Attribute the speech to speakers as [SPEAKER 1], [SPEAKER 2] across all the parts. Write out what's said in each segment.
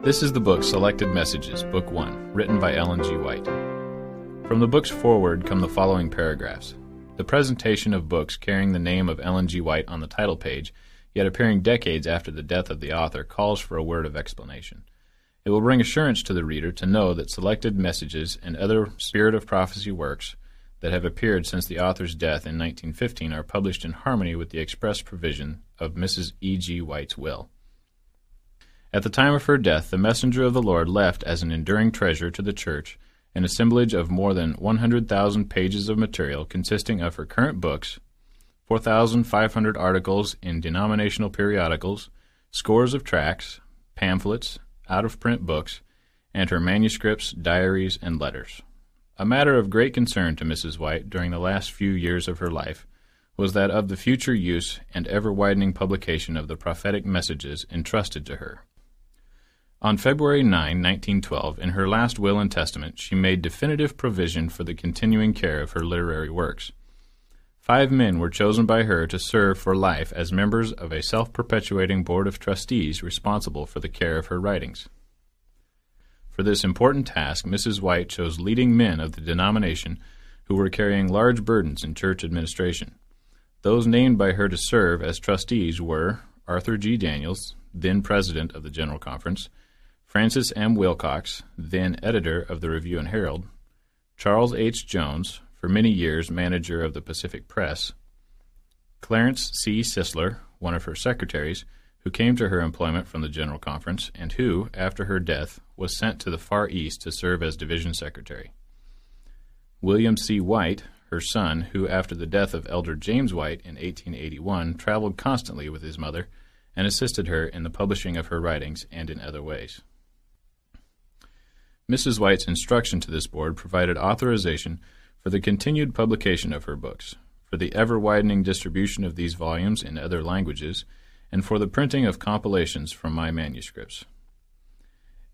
[SPEAKER 1] This is the book Selected Messages, Book 1, written by Ellen G. White. From the book's foreword come the following paragraphs. The presentation of books carrying the name of Ellen G. White on the title page, yet appearing decades after the death of the author, calls for a word of explanation. It will bring assurance to the reader to know that Selected Messages and other Spirit of Prophecy works that have appeared since the author's death in 1915 are published in harmony with the express provision of Mrs. E. G. White's will. At the time of her death, the messenger of the Lord left as an enduring treasure to the Church an assemblage of more than 100,000 pages of material consisting of her current books, 4,500 articles in denominational periodicals, scores of tracts, pamphlets, out-of-print books, and her manuscripts, diaries, and letters. A matter of great concern to Mrs. White during the last few years of her life was that of the future use and ever-widening publication of the prophetic messages entrusted to her. On February 9, 1912, in her last will and testament, she made definitive provision for the continuing care of her literary works. 5 men were chosen by her to serve for life as members of a self-perpetuating board of trustees responsible for the care of her writings. For this important task, Mrs. White chose leading men of the denomination who were carrying large burdens in church administration. Those named by her to serve as trustees were Arthur G. Daniels, then president of the General Conference, Francis M. Wilcox, then editor of the Review and Herald, Charles H. Jones, for many years manager of the Pacific Press, Clarence C. Sisler, one of her secretaries, who came to her employment from the General Conference and who, after her death, was sent to the Far East to serve as division secretary, William C. White, her son, who after the death of Elder James White in 1881 traveled constantly with his mother and assisted her in the publishing of her writings and in other ways. Mrs. White's instruction to this board provided authorization for the continued publication of her books, for the ever-widening distribution of these volumes in other languages, and for the printing of compilations from my manuscripts.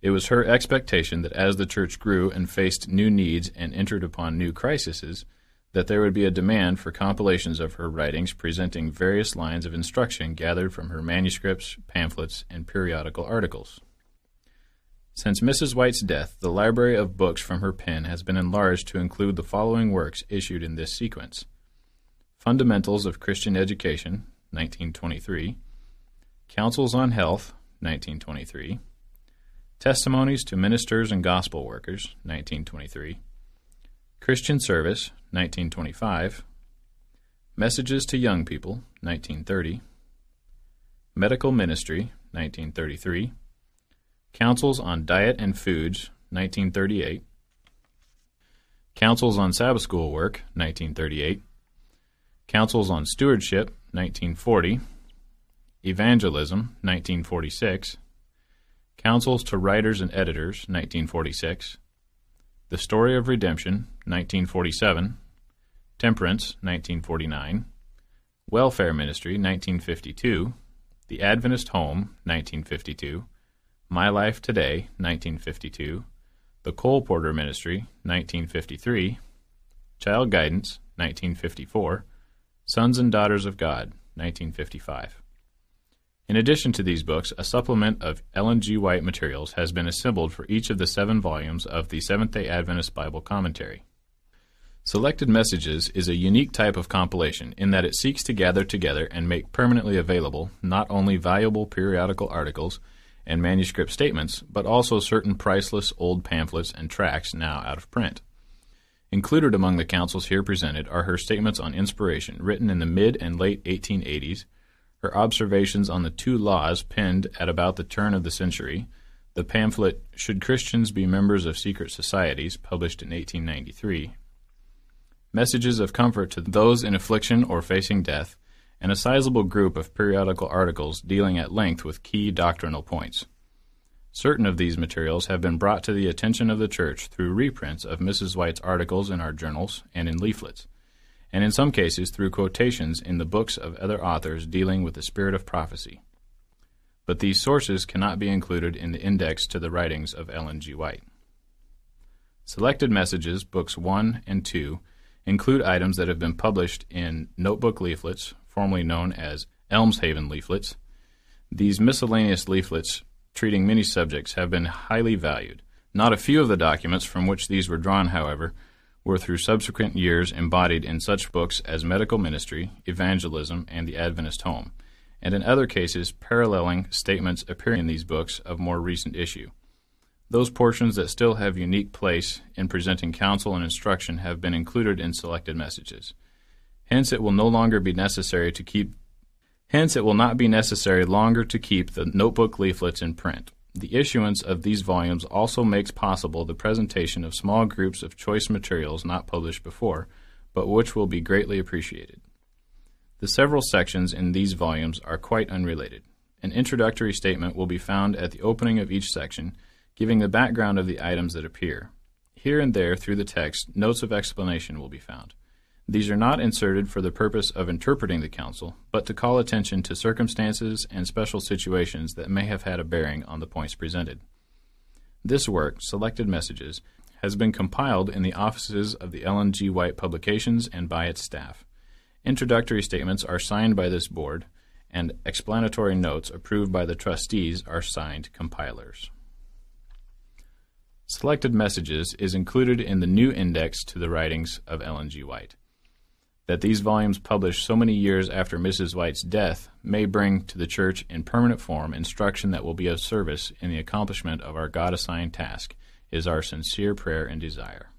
[SPEAKER 1] It was her expectation that as the Church grew and faced new needs and entered upon new crises, that there would be a demand for compilations of her writings presenting various lines of instruction gathered from her manuscripts, pamphlets, and periodical articles. Since Mrs. White's death, the library of books from her pen has been enlarged to include the following works issued in this sequence: Fundamentals of Christian Education, 1923, Counsels on Health, 1923, Testimonies to Ministers and Gospel Workers, 1923, Christian Service, 1925, Messages to Young People, 1930, Medical Ministry, 1933, Counsels on Diet and Foods, 1938, Counsels on Sabbath School Work, 1938, Counsels on Stewardship, 1940, Evangelism, 1946, Counsels to Writers and Editors, 1946, The Story of Redemption, 1947, Temperance, 1949, Welfare Ministry, 1952, The Adventist Home, 1952, My Life Today, 1952, The Cole Porter Ministry, 1953, Child Guidance, 1954, Sons and Daughters of God, 1955. In addition to these books, a supplement of Ellen G. White materials has been assembled for each of the 7 volumes of the Seventh-day Adventist Bible Commentary. Selected Messages is a unique type of compilation in that it seeks to gather together and make permanently available not only valuable periodical articles and manuscript statements, but also certain priceless old pamphlets and tracts now out of print. Included among the counsels here presented are her statements on inspiration, written in the mid and late 1880s, her observations on the 2 laws penned at about the turn of the century, the pamphlet Should Christians Be Members of Secret Societies, published in 1893, messages of comfort to those in affliction or facing death, and a sizable group of periodical articles dealing at length with key doctrinal points. Certain of these materials have been brought to the attention of the Church through reprints of Mrs. White's articles in our journals and in leaflets, and in some cases through quotations in the books of other authors dealing with the spirit of prophecy. But these sources cannot be included in the index to the writings of Ellen G. White. Selected Messages, Books 1 and 2, include items that have been published in notebook leaflets, formerly known as Elmshaven leaflets. These miscellaneous leaflets treating many subjects have been highly valued. Not a few of the documents from which these were drawn, however, were through subsequent years embodied in such books as Medical Ministry, Evangelism, and the Adventist Home, and in other cases paralleling statements appearing in these books of more recent issue. Those portions that still have unique place in presenting counsel and instruction have been included in selected messages. Hence it will not be necessary longer to keep the notebook leaflets in print. The issuance of these volumes also makes possible the presentation of small groups of choice materials not published before, but which will be greatly appreciated. The several sections in these volumes are quite unrelated. An introductory statement will be found at the opening of each section, giving the background of the items that appear. Here and there through the text, notes of explanation will be found. These are not inserted for the purpose of interpreting the counsel, but to call attention to circumstances and special situations that may have had a bearing on the points presented. This work, Selected Messages, has been compiled in the offices of the Ellen G. White Publications and by its staff. Introductory statements are signed by this board, and explanatory notes approved by the trustees are signed compilers. Selected Messages is included in the new index to the writings of Ellen G. White. That these volumes published so many years after Mrs. White's death may bring to the Church in permanent form instruction that will be of service in the accomplishment of our God-assigned task is our sincere prayer and desire.